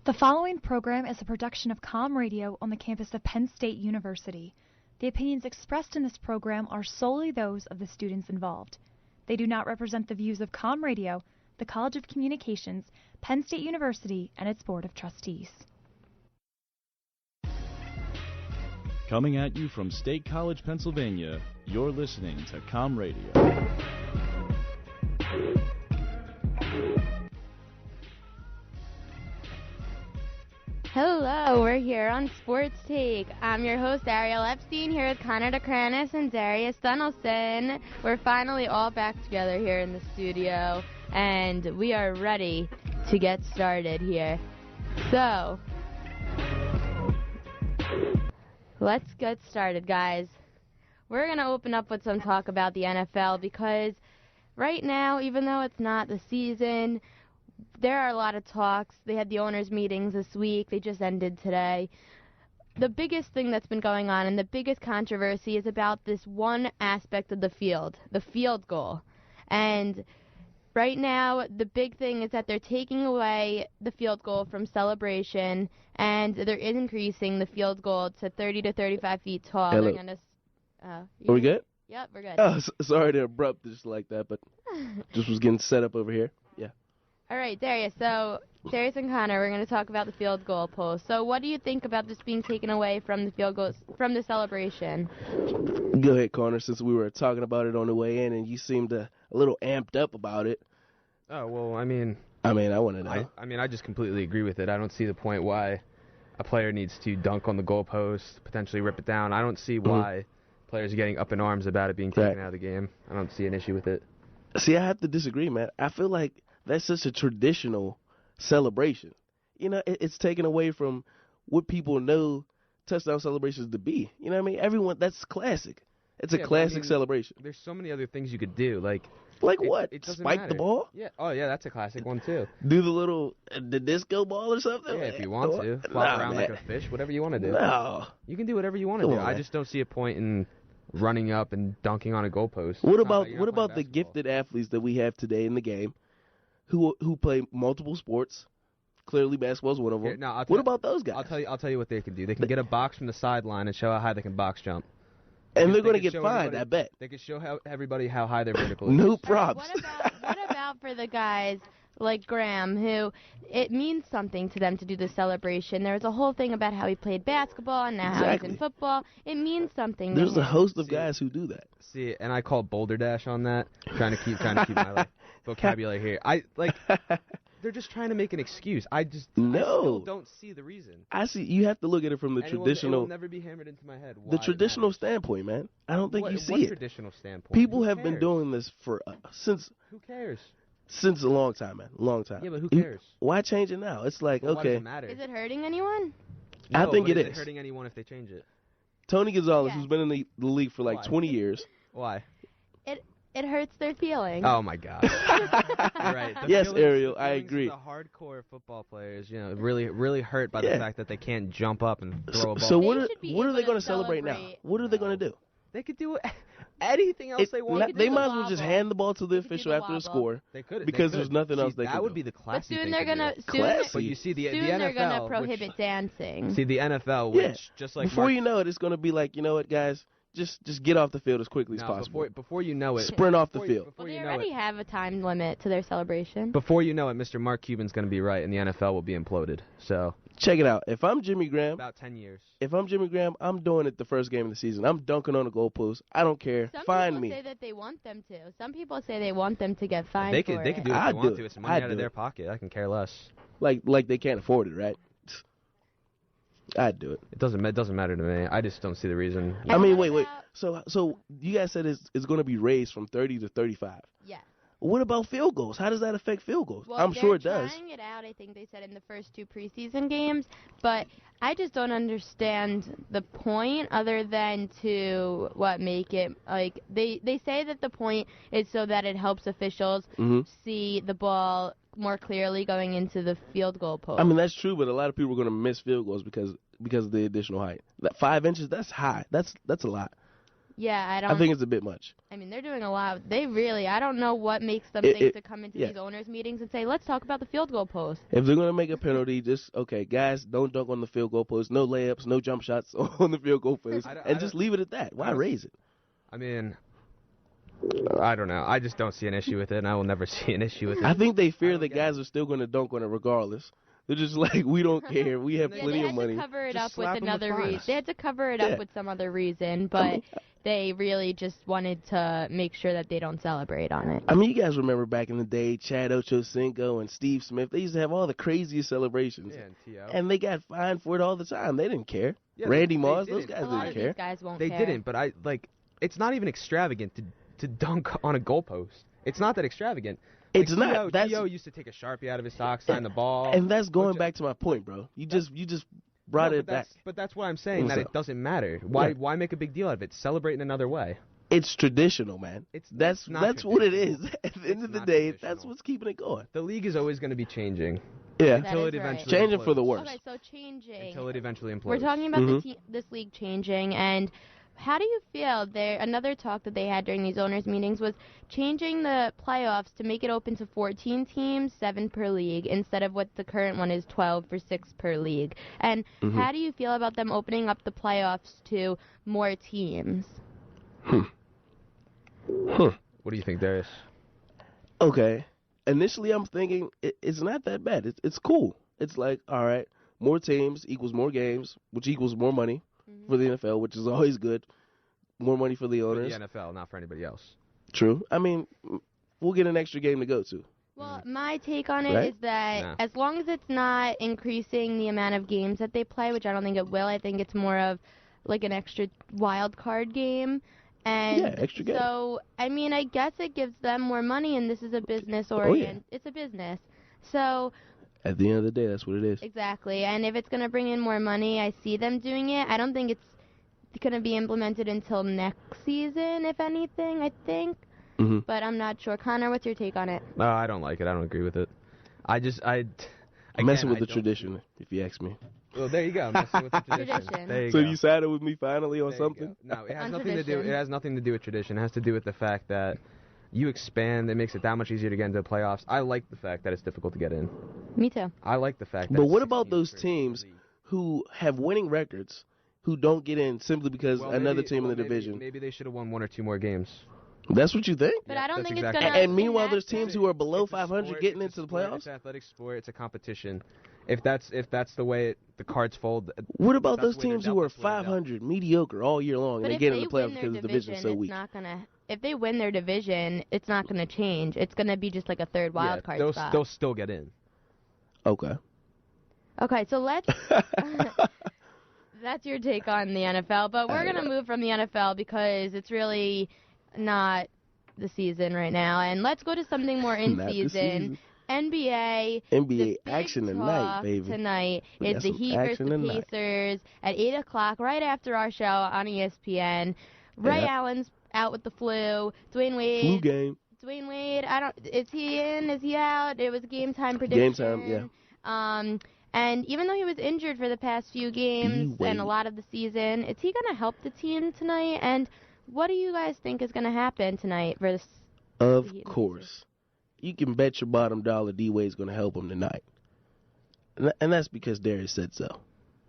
The following program is a production of Com Radio on the campus of Penn State University. The opinions expressed in this program are solely those of the students involved. They do not represent the views of Com Radio, the College of Communications, Penn State University, and its Board of Trustees. Coming at you from State College, Pennsylvania, you're listening to Com Radio. Hello, we're here on Sports Take. I'm your host, Ariel Epstein, here with DeKranis and Darius Donaldson. We're finally all back together here in the studio, and we are ready to get started here. So, let's get started, guys. We're going to open up with some talk about the NFL because right now, even though it's not the season, there are a lot of talks. They had the owners' meetings this week. They just ended today. The biggest thing that's been going on and the biggest controversy is about this one aspect of the field goal. And right now, the big thing is that they're taking away the field goal from celebration, and they're increasing the field goal to 30 to 35 feet tall. Hello. They're gonna, Are we good? Yep, we're good. Oh, sorry to abrupt just like that, but just was getting set up over here. Yeah. All right, Darius. So, Darius and Connor, we're going to talk about the field goal post. So, what do you think about this being taken away from the field goals, from the celebration? Go ahead, Connor, since we were talking about it on the way in, and you seemed a little amped up about it. Oh, well, I mean, I want to know. I just completely agree with it. I don't see the point why a player needs to dunk on the goalpost, potentially rip it down. I don't see why players are getting up in arms about it being taken out of the game. I don't see an issue with it. See, I have to disagree, man. I feel like that's such a traditional celebration. You know, it's taken away from what people know touchdown celebrations to be. You know what I mean? Everyone, that's classic. It's a classic celebration. There's so many other things you could do, like what? It doesn't Spike matter. the ball? Yeah. Oh, yeah, that's a classic one too. Do the disco ball or something? Yeah, if you want to. Flop around like a fish, whatever you want to do. No. You can do whatever you want to do. I just don't see a point in running up and dunking on a goalpost. What about the gifted athletes that we have today in the game who play multiple sports? Clearly basketball's one of them. Here, what about those guys? I'll tell you what they can do. They can get a box from the sideline and show how high they can box jump. And they're going to get fined, I bet. They can show everybody how high their vertical is. No props. What about for the guys like Graham, who it means something to them to do the celebration? There was a whole thing about how he played basketball and now how he's in football. It means something. There's a host of guys who do that. See, and I call Boulder Dash on that. Trying to keep my vocabulary here. They're just trying to make an excuse. I still don't see the reason. I see. You have to look at it from the traditional. It will never be hammered into my head. The traditional standpoint, man. I don't think you see it. What traditional standpoint? People have been doing this for since. Who cares? Since a long time, man. Long time. Yeah, but who cares? Why change it now? It's like, well, okay. Why does it matter? Is it hurting anyone? No, I think it is. Is it hurting anyone if they change it? Tony Gonzalez, who's been in the league for like 20 years. Why? It hurts their feelings. Oh my God! You're right. Yes, Ariel, I agree. The hardcore football players, really hurt by the fact that they can't jump up and throw a ball. So what are they going to celebrate now? What are they going to do? They could do anything else they want. They might as well just hand the ball to the official after the score. They could because there's nothing else they can do. That would be the classy thing. But soon they're gonna classy. But you see the NFL, they're gonna prohibit dancing. See the NFL, which just like before you know it, it's gonna be like, you know what, guys. Just get off the field as quickly as possible. Before you know it, sprint off the field. Well, they already have a time limit to their celebration. Before you know it, Mr. Mark Cuban's going to be right, and the NFL will be imploded. So check it out. If I'm Jimmy Graham, about 10 years. If I'm Jimmy Graham, I'm doing it the first game of the season. I'm dunking on the goalpost. I don't care. Find me. Some people say that they want them to. Some people say they want them to get fined. They can do what they want to. It's money out of their pocket. I can care less. Like they can't afford it, right? I'd do it. It doesn't matter to me. I just don't see the reason. I mean, wait. So you guys said it's going to be raised from 30 to 35. Yeah. What about field goals? How does that affect field goals? Well, I'm sure it does. They're trying it out, I think they said, in the first 2 preseason games. But I just don't understand the point other than to make it, like, they say that the point is so that it helps officials see the ball more clearly going into the field goal post. I mean, that's true, but a lot of people are going to miss field goals because of the additional height. That 5 inches, that's high. That's a lot. Yeah, I think it's a bit much. I mean, they're doing a lot. I don't know what makes them think to come into yeah. these owners' meetings and say, let's talk about the field goal post. If they're going to make a penalty, okay, guys, don't dunk on the field goal post. No layups, no jump shots on the field goal post. And just leave it at that. Why raise it? I mean, I don't know. I just don't see an issue with it, and I will never see an issue with it. I think they fear that guys are still going to dunk on it regardless. They're just like, we don't care. We have plenty of money. They had to cover it Just up with another reason. They had to cover it up with some other reason, but they really just wanted to make sure that they don't celebrate on it. I mean, you guys remember back in the day, Chad Ochocinco and Steve Smith, they used to have all the craziest celebrations. Yeah, and T.O. And they got fined for it all the time. They didn't care. Yeah, Randy they Moss, didn't. those guys A lot didn't of care. these guys won't They care. didn't, but it's not even extravagant to dunk on a goalpost. It's not that extravagant. It's not. T.O. used to take a Sharpie out of his sock, sign the ball. And that's going back to my point, bro. You just brought it back. But that's what I'm saying, What's that up? it doesn't matter. Why make a big deal out of it? Celebrate in another way. It's traditional, man. That's what it is. At the end of the day, that's what's keeping it going. The league is always going to be changing. Yeah. Until it is right. eventually Changing for the implodes. worse. Okay, so changing. Until it eventually implodes. We're talking about this league changing, and how do you feel? Another talk that they had during these owners' meetings was changing the playoffs to make it open to 14 teams, 7 per league, instead of what the current one is, 12 for 6 per league. And how do you feel about them opening up the playoffs to more teams? What do you think, Darius? Okay. Initially, I'm thinking it's not that bad. It's cool. It's like, all right, more teams equals more games, which equals more money for the NFL, which is always good. More money for the owners. For the NFL, not for anybody else. True. I mean, we'll get an extra game to go to. Well, my take on it is that as long as it's not increasing the amount of games that they play, which I don't think it will, I think it's more of like an extra wild card game. And extra game. So, I mean, I guess it gives them more money, and this is a business orient. It's a business. So, at the end of the day, that's what it is. Exactly. And if it's going to bring in more money, I see them doing it. I don't think it's going to be implemented until next season, if anything, I think. But I'm not sure. Connor, what's your take on it? No, I don't like it. I don't agree with it. I'm messing with the tradition, if you ask me. Well, there you go. Messing with the tradition. There you so go. you sided with me finally on something? No, it has nothing to do. It has nothing to do with tradition. It has to do with the fact that you expand. It makes it that much easier to get into the playoffs. I like the fact that it's difficult to get in. Me too. I like the fact that. But what about those teams who have winning records who don't get in simply because another team in the division? Maybe they should have won 1 or 2 more games. That's what you think? But I don't think it's exactly going to. And meanwhile, there's teams who are below 500 getting into the playoffs? It's an athletic sport. It's a competition. If that's the way the cards fold. What about those teams who are 500, mediocre all year long, and they get in the playoffs because the division's so weak? If they win their division, it's not going to change. It's going to be just like a third wild card spot. They'll still get in. Okay. Okay, so let's. That's your take on the NFL, but we're going to move from the NFL because it's really not the season right now. And let's go to something more in season. NBA action tonight, baby. Tonight is the Heat versus the Pacers at 8 o'clock, right after our show on ESPN. Ray Allen's out with the flu. Dwayne Wade. Flu game. Dwayne Wade, is he in? Is he out? It was a game time prediction. Game time, yeah. And even though he was injured for the past few games and a lot of the season, is he going to help the team tonight? And what do you guys think is going to happen tonight versus Of course. You can bet your bottom dollar D-Wade's going to help him tonight. And that's because Darius said so.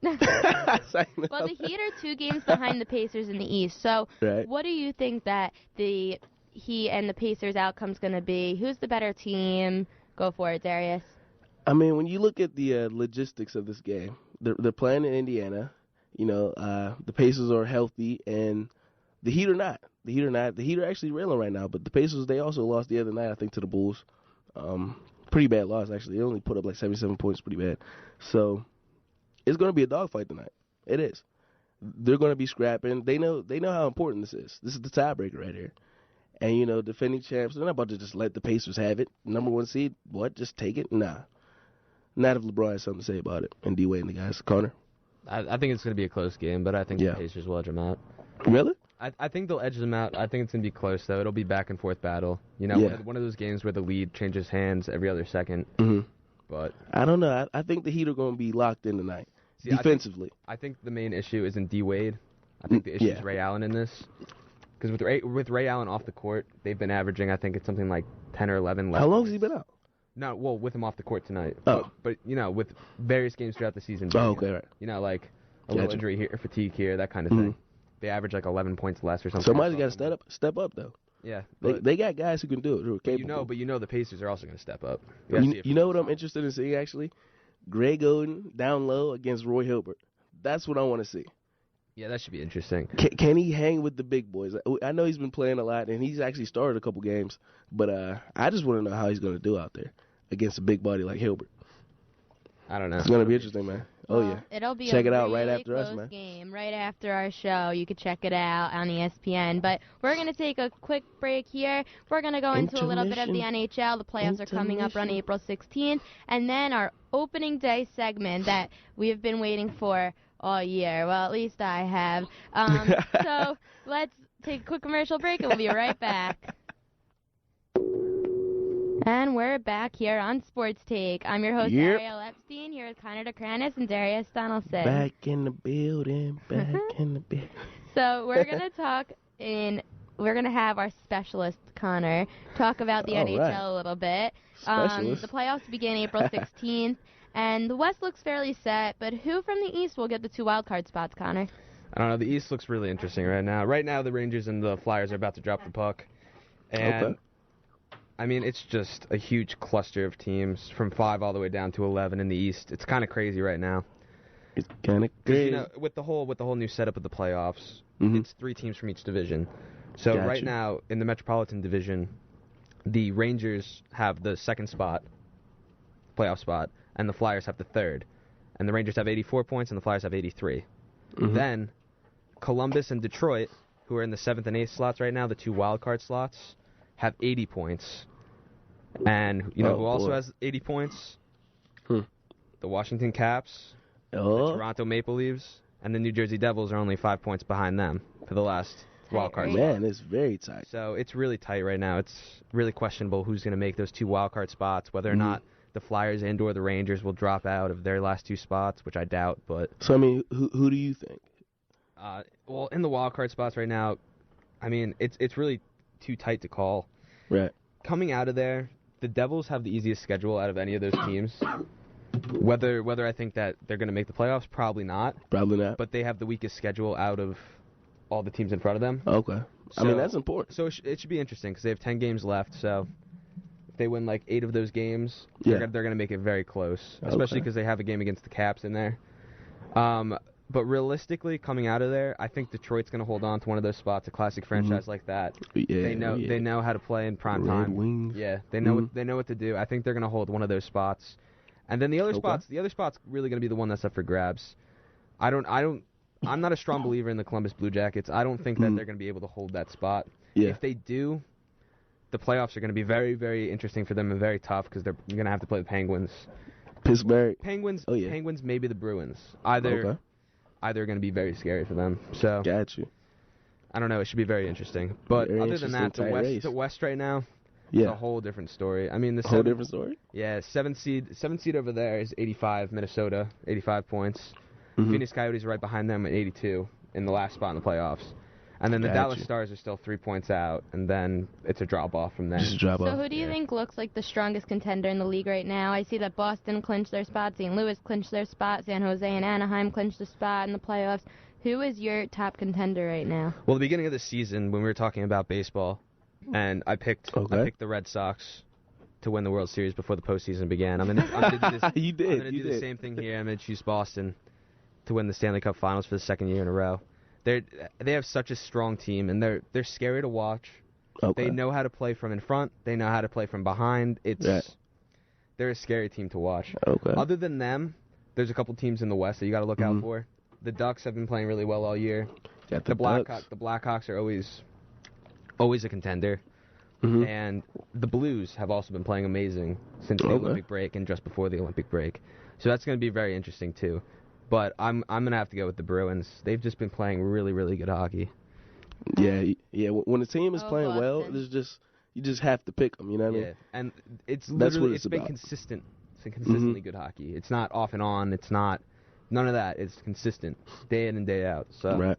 Well, the Heat are 2 games behind the Pacers in the East. So what do you think that the Heat and the Pacers outcome's going to be? Who's the better team? Go for it, Darius. I mean, when you look at the logistics of this game, they're playing in Indiana. You know, the Pacers are healthy, and the Heat are not. The Heat are actually reeling right now, but the Pacers, they also lost the other night, I think, to the Bulls. Pretty bad loss, actually. They only put up like 77 points, pretty bad. So it's going to be a dogfight tonight. It is. They're going to be scrapping. They know how important this is. This is the tiebreaker right here. And, you know, defending champs, they're not about to just let the Pacers have it. Number 1 seed, what? Just take it? Nah. Not if LeBron has something to say about it. And D-Wade and the guys. Connor? I think it's going to be a close game, but I think the Pacers will edge them out. Really? I think they'll edge them out. I think it's going to be close, though. It'll be back and forth battle. You know, one of those games where the lead changes hands every other second. But I don't know. I think the Heat are going to be locked in tonight, defensively. I think the main issue isn't D-Wade. I think the issue is Ray Allen in this. Because with Ray Allen off the court, they've been averaging, I think it's something like 10 or 11 less. How long has he been out? No, well, with him off the court tonight. Oh. But with various games throughout the season. Oh, okay, right. Like a little injury here, fatigue here, that kind of thing. They average like 11 points less or something. Somebody's got to step up, though. Yeah. They got guys who can do it. Who are capable. But the Pacers are also going to step up. You know what I'm interested in seeing, actually? Greg Oden down low against Roy Hilbert. That's what I want to see. Yeah, that should be interesting. Can he hang with the big boys? I know he's been playing a lot, and he's actually started a couple games. But I just want to know how he's going to do out there against a big body like Hilbert. I don't know. It's going to be interesting, man. Oh, yeah. It'll be check a it out really right after close us, man. game, right after our show. You could check it out on ESPN. But we're going to take a quick break here. We're going to go into a little bit of the NHL. The playoffs are coming up on April 16th. And then our opening day segment that we have been waiting for all year. Well, at least I have. So let's take a quick commercial break, and we'll be right back. And we're back here on Sports Take. I'm your host, Ariel Epstein, here with DeKranis and Darius Donaldson. Back in the building, back in the building. So we're going to have our specialist, Connor, talk about the NHL a little bit. The playoffs begin April 16th, and the West looks fairly set, but who from the East will get the 2 wildcard spots, Connor? I don't know. The East looks really interesting right now. Right now, the Rangers and the Flyers are about to drop the puck. And I mean, it's just a huge cluster of teams from 5 all the way down to 11 in the East. It's kind of crazy right now. It's kind of crazy. With the whole new setup of the playoffs, it's 3 teams from each division. So right now in the Metropolitan Division, the Rangers have the 2nd spot, playoff spot, and the Flyers have the 3rd. And the Rangers have 84 points and the Flyers have 83. Then Columbus and Detroit, who are in the 7th and 8th slots right now, the 2 wildcard slots, have 80 points. And who also has 80 points? The Washington Caps, the Toronto Maple Leafs, and the New Jersey Devils are only 5 points behind them for the last wildcard spot. Man, it's very tight. So it's really tight right now. It's really questionable who's going to make those 2 wildcard spots, whether or not the Flyers and or the Rangers will drop out of their last 2 spots, which I doubt. But so, I mean, who do you think? Well, in the wildcard spots right now, I mean, it's really too tight to call. Right. Coming out of there, the Devils have the easiest schedule out of any of those teams. Whether I think that they're going to make the playoffs, probably not. Probably not. But they have the weakest schedule out of all the teams in front of them. Okay. So, I mean, that's important. So it should be interesting because they have 10 games left. So if they win like 8 of those games, they're going to make it very close, especially because they have a game against the Caps in there. But realistically, coming out of there, I think Detroit's going to hold on to one of those spots. A classic franchise like that. They know how to play in prime time. Wings. Yeah, they know what to do. I think they're going to hold one of those spots. And then the other spot's really going to be the one that's up for grabs. I'm not a strong believer in the Columbus Blue Jackets. I don't think that they're going to be able to hold that spot. Yeah. If they do, the playoffs are going to be very, very interesting for them and very tough because they're going to have to play the Penguins. Pittsburgh. Penguins. Oh, yeah. Penguins, maybe the Bruins. Either are going to be very scary for them. So got you. I don't know. It should be very interesting. But very other than that, the West right now is a whole different story. I mean, whole different story. Yeah, 7th seed over there is 85, Minnesota, 85 points. Phoenix Coyotes are right behind them at 82 in the last spot in the playoffs. And then the Dallas Stars are still 3 points out, and then it's a drop-off from there. Just a drop-off. So who do you think looks like the strongest contender in the league right now? I see that Boston clinched their spot, St. Louis clinched their spot, San Jose and Anaheim clinched the spot in the playoffs. Who is your top contender right now? Well, the beginning of the season, when we were talking about baseball, and I picked the Red Sox to win the World Series before the postseason began. I'm going to do the same thing here. I'm going to choose Boston to win the Stanley Cup Finals for the 2nd year in a row. They have such a strong team, and they're scary to watch. They know how to play from in front. They know how to play from behind. They're a scary team to watch. Other than them, there's a couple teams in the West that you got to look out for. The Ducks have been playing really well all year. The Blackhawks are always a contender. And the Blues have also been playing amazing since the Olympic break and just before the Olympic break. So that's going to be very interesting too. But I'm going to have to go with the Bruins. They've just been playing really, really good hockey. Yeah. When the team is playing well, you just have to pick them. You know what I mean? And it's been consistent. It's consistently good hockey. It's not off and on. It's not none of that. It's consistent day in and day out. So. Right.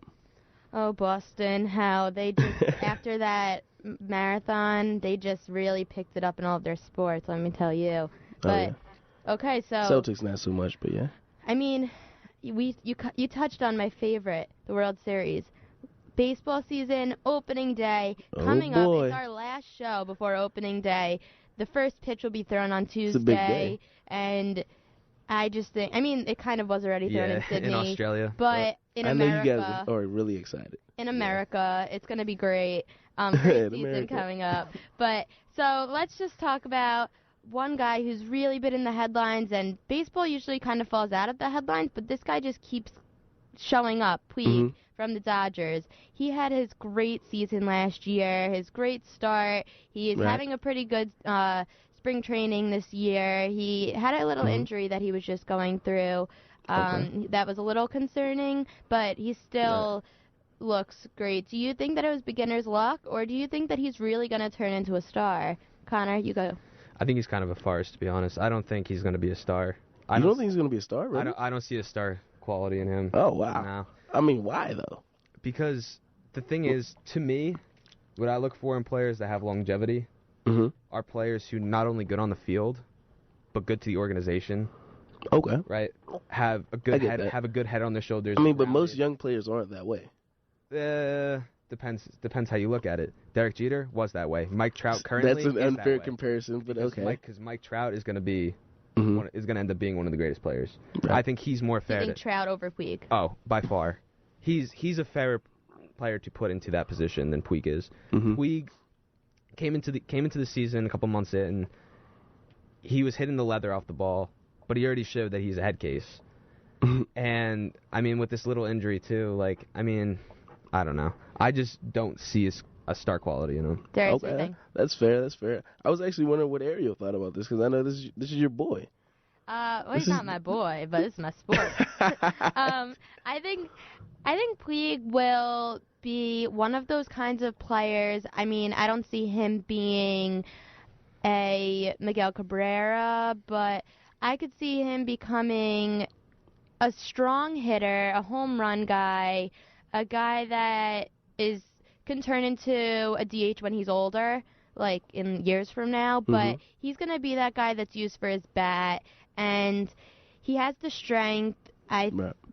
Oh, Boston, how they just, after that marathon, they just really picked it up in all of their sports, let me tell you. But, okay, so... Celtics not so much, but yeah. I mean, you touched on my favorite, the World Series. Baseball season, opening day, coming up. It's our last show before opening day. The first pitch will be thrown on Tuesday. It's a big day. And I just think, I mean, it kind of was already thrown in Sydney. In Australia. But in America. I know you guys are really excited. In America, it's going to be great. Great season coming up. But, so let's just talk about one guy who's really been in the headlines, and baseball usually kind of falls out of the headlines, but this guy just keeps showing up, Puig. From the Dodgers. He had his great season last year, his great start. He is having a pretty good spring training this year. He had a little injury that he was just going through. That was a little concerning, but he still looks great. Do you think that it was beginner's luck, or do you think that he's really going to turn into a star? Connor, you go. I think he's kind of a farce, to be honest. I don't think he's going to be a star. You don't think he's going to be a star, really? I don't see a star quality in him. Oh, wow. No. I mean, why, though? Because the thing is, to me, what I look for in players that have longevity are players who not only good on the field, but good to the organization. Okay. Right? Have a good head on their shoulders. I mean, but most young players aren't that way. Depends how you look at it. Derek Jeter was that way. Mike Trout currently That's an unfair comparison, but okay. Because Mike Trout is going to be is going to end up being one of the greatest players. Right. I think he's more fair. You think Trout over Puig? Oh, by far. He's a fairer player to put into that position than Puig is. Puig came into the season a couple months in, and he was hitting the leather off the ball, but he already showed that he's a head case. And I mean, with this little injury too, like, I mean, I don't know. I just don't see a star quality in him. Darius, okay, that's fair. I was actually wondering what Ariel thought about this, because I know this is your boy. Well, he's not my boy, but it's my sport. I think Puig will be one of those kinds of players. I mean, I don't see him being a Miguel Cabrera, but I could see him becoming a strong hitter, a home run guy, a guy that can turn into a DH when he's older, like in years from now, but he's going to be that guy that's used for his bat, and he has the strength,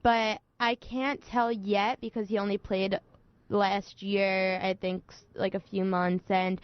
but I can't tell yet because he only played last year, I think, like a few months, and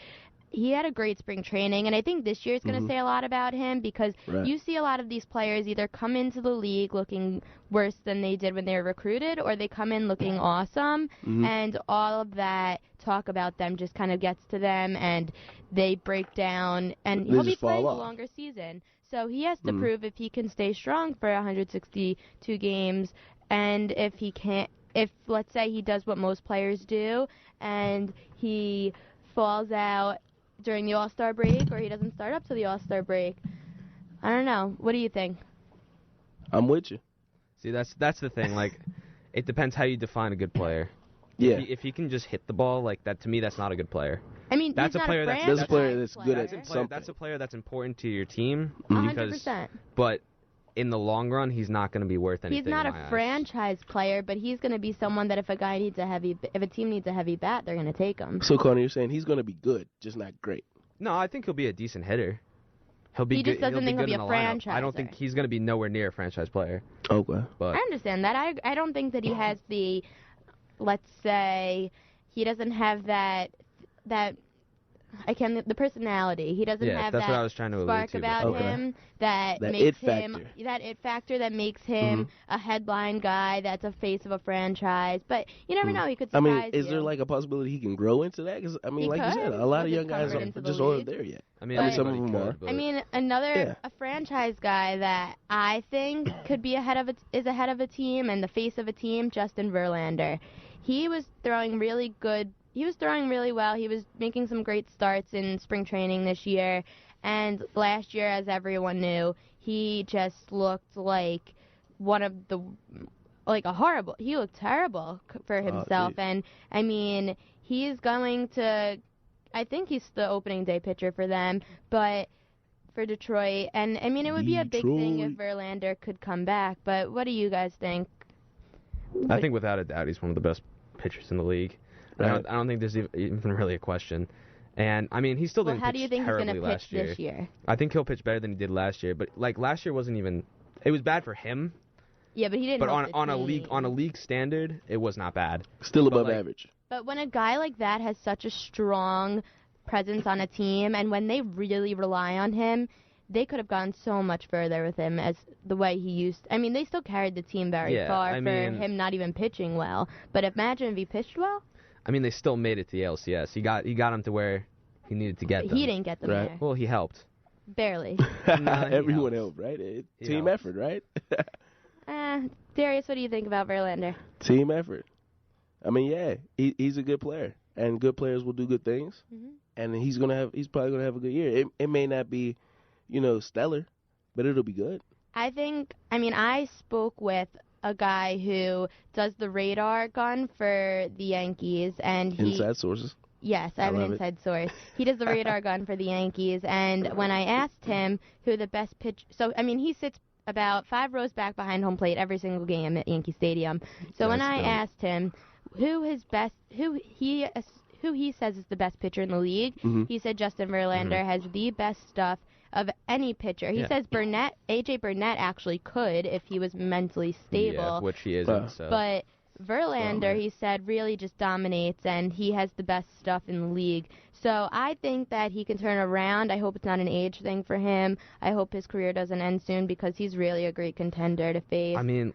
he had a great spring training, and I think this year is going to say a lot about him, because you see a lot of these players either come into the league looking worse than they did when they were recruited, or they come in looking awesome, and all of that talk about them just kind of gets to them, and they break down, and he'll be playing a longer season. So he has to prove if he can stay strong for 162 games, and if he can't, if let's say he does what most players do, and he falls out during the All-Star break, or he doesn't start up to the All-Star break. I don't know. What do you think? I'm with you. See, that's the thing. Like, it depends how you define a good player. Yeah. If he can just hit the ball like that, to me, that's not a good player. I mean, that's he's a player not that's a player that's good at something. That's a player that's important to your team. 100%. But in the long run, he's not going to be worth anything. He's not a franchise player, but he's going to be someone that if a team needs a heavy bat, they're going to take him. So, Connor, you're saying he's going to be good, just not great. No, I think he'll be a decent hitter. He'll be. He just doesn't think he'll be a franchise. I don't think he's going to be nowhere near a franchise player. Okay. But I understand that. I don't think that he has the, let's say, he doesn't have the personality. He doesn't have that's that what I was trying to spark allude to, about him that makes him that it factor that makes him a headline guy that's a face of a franchise. But you never know. He could surprise you. I mean, is there like a possibility he can grow into that? Because I mean, like you said, a lot of young guys just aren't there yet. I mean, some of them are. I mean, a franchise guy that I think could be ahead of a team and the face of a team, Justin Verlander. He was throwing really good. He was throwing really well. He was making some great starts in spring training this year. And last year, as everyone knew, he just looked like he looked terrible for himself. And, I mean, I think he's the opening day pitcher for them, but for Detroit. And, I mean, it would be a big thing if Verlander could come back. But what do you guys think? I think without a doubt, he's one of the best pitchers in the league. Right. I don't think there's even really a question. And, I mean, he still didn't pitch terribly last year. How do you think he's going to pitch this year? I think he'll pitch better than he did last year. But, like, last year wasn't even... It was bad for him. Yeah, but he didn't. But on a league standard, it was not bad. Still above average. But when a guy like that has such a strong presence on a team, and when they really rely on him, they could have gone so much further with him as the way he used. I mean, they still carried the team very far for him not even pitching well. But imagine if he pitched well. I mean, they still made it to the LCS. He got him to where he needed to get them. He didn't get them there. Well, he helped. Barely. Everyone helped, right? Team effort, right? Darius, what do you think about Verlander? Team effort. I mean, yeah, he's a good player, and good players will do good things, and he's probably gonna have a good year. It may not be, stellar, but it'll be good. I spoke with a guy who does the radar gun for the Yankees, and inside sources. Yes, I have an inside source. He does the radar gun for the Yankees, and when I asked him who the best pitch, he sits about 5 rows back behind home plate every single game at Yankee Stadium. So when I asked him who he says is the best pitcher in the league, he said Justin Verlander has the best stuff of any pitcher. He says AJ Burnett actually could if he was mentally stable. Yeah, which he isn't. But Verlander, he said, really just dominates, and he has the best stuff in the league. So I think that he can turn around. I hope it's not an age thing for him. I hope his career doesn't end soon because he's really a great contender to face. I mean,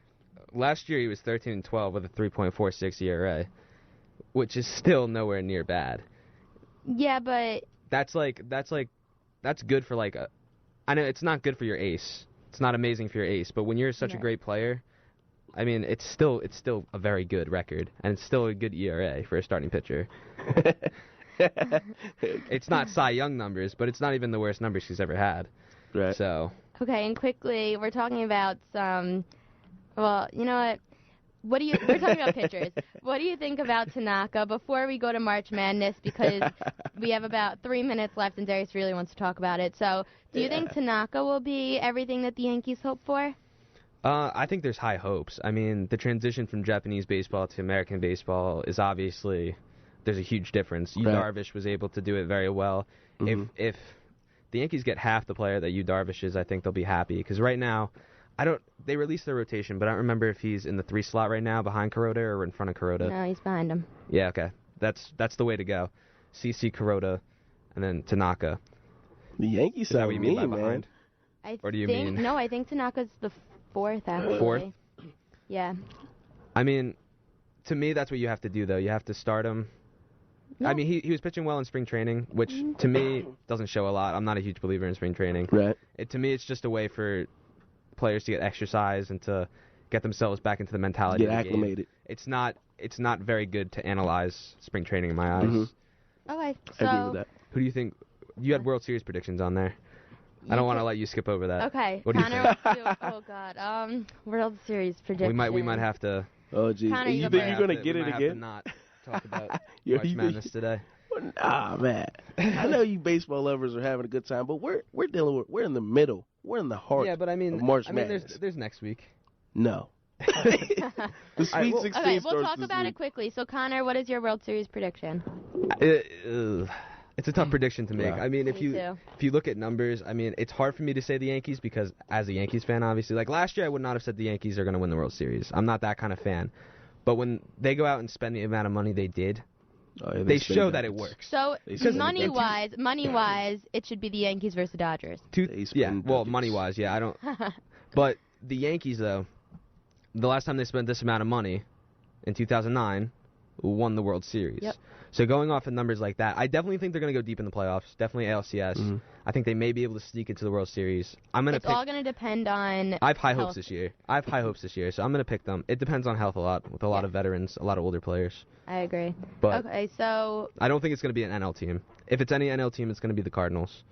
last year he was 13-12 with a 3.46 ERA, which is still nowhere near bad. Yeah, but that's good for I know it's not good for your ace. It's not amazing for your ace, but when you're such a great player, I mean, it's still a very good record, and it's still a good ERA for a starting pitcher. It's not Cy Young numbers, but it's not even the worst numbers he's ever had. Right. So. Okay, and quickly, we're talking about some. Well, you know what? We're talking about pitchers. What do you think about Tanaka before we go to March Madness? Because we have about 3 minutes left, and Darius really wants to talk about it. So, do you think Tanaka will be everything that the Yankees hope for? I think there's high hopes. I mean, the transition from Japanese baseball to American baseball is obviously, there's a huge difference. Yu Darvish was able to do it very well. If the Yankees get half the player that Yu Darvish is, I think they'll be happy. Because right now, they released their rotation, but I don't remember if he's in the 3 slot right now behind Kuroda or in front of Kuroda. No, he's behind him. Yeah, okay. That's the way to go. CC, Kuroda, and then Tanaka. The Yankees is that what you mean by behind? Or do you mean? No, I think Tanaka's the 4th, actually. 4th? Yeah. I mean, to me, that's what you have to do, though. You have to start him. No. I mean, he was pitching well in spring training, which, to me, doesn't show a lot. I'm not a huge believer in spring training. Right. To me, it's just a way for players to get exercise and to get themselves back into the mentality of the acclimated. Game. It's not very good to analyze spring training in my eyes. Okay, so... I agree with that. Who do you think... You had World Series predictions on there. I don't want to let you skip over that. Okay. What do you think? Oh God. World Series predictions. We might have to. Oh geez. You think you're gonna get it again? Have to not talk about March Madness today. Nah, man. I know you baseball lovers are having a good time, but we're in the middle. We're in the heart. Yeah, but I mean, of March Madness. There's next week. No. The Sweet 16 okay, we'll starts talk this about week. it quickly. So Connor, what is your World Series prediction? It's a tough prediction to make. Yeah. I mean, if you look at numbers, I mean, it's hard for me to say the Yankees because as a Yankees fan, obviously, like last year I would not have said the Yankees are going to win the World Series. I'm not that kind of fan. But when they go out and spend the amount of money they did, they show that it works. So money-wise, it should be the Yankees versus the Dodgers. Money-wise, yeah, I don't. But the Yankees, though, the last time they spent this amount of money, in 2009, won the World Series. Yep. So going off of numbers like that, I definitely think they're going to go deep in the playoffs. Definitely ALCS. I think they may be able to sneak into the World Series. It's all going to depend on I have high hopes this year. So I'm going to pick them. It depends on health a lot, with a lot of veterans, a lot of older players. I agree. But okay, so I don't think it's going to be an NL team. If it's any NL team, it's going to be the Cardinals.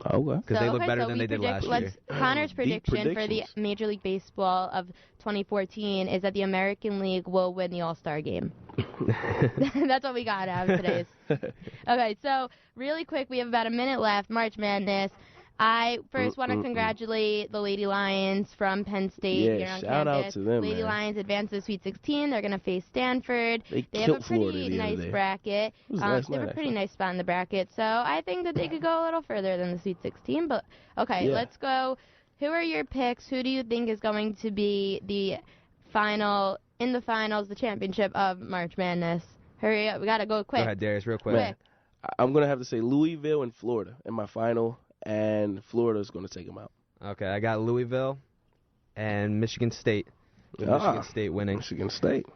Okay. Because they look better than they did last year. Connor's prediction for the Major League Baseball of 2014 is that the American League will win the All-Star game. That's what we got out of today's. Okay, so really quick, we have about a minute left. March Madness. I first want to congratulate the Lady Lions from Penn State here on shout campus. out to them, Lady Lions advanced to the Sweet 16. They're going to face Stanford. They have a pretty nice bracket. They have a pretty nice spot in the bracket. So I think that they could go a little further than the Sweet 16. But, okay, let's go. Who are your picks? Who do you think is going to be the finals, the championship of March Madness? Hurry up. We got to go quick. Go ahead, Darius, real quick. I'm going to have to say Louisville and Florida in my final, and Florida's going to take them out. Okay, I got Louisville and Michigan State. Michigan State winning. Michigan State.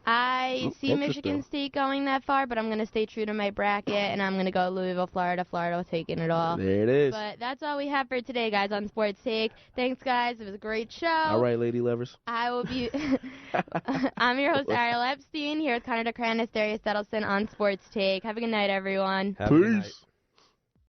I see Michigan State going that far, but I'm going to stay true to my bracket, and I'm going to go Louisville, Florida. Florida taking it all. There it is. But that's all we have for today, guys, on Sports Take. Thanks, guys. It was a great show. All right, lady lovers. I will be... I'm your host, Ariel Epstein, here with DeKranis, Darius Settleson on Sports Take. Have a good night, everyone. Peace.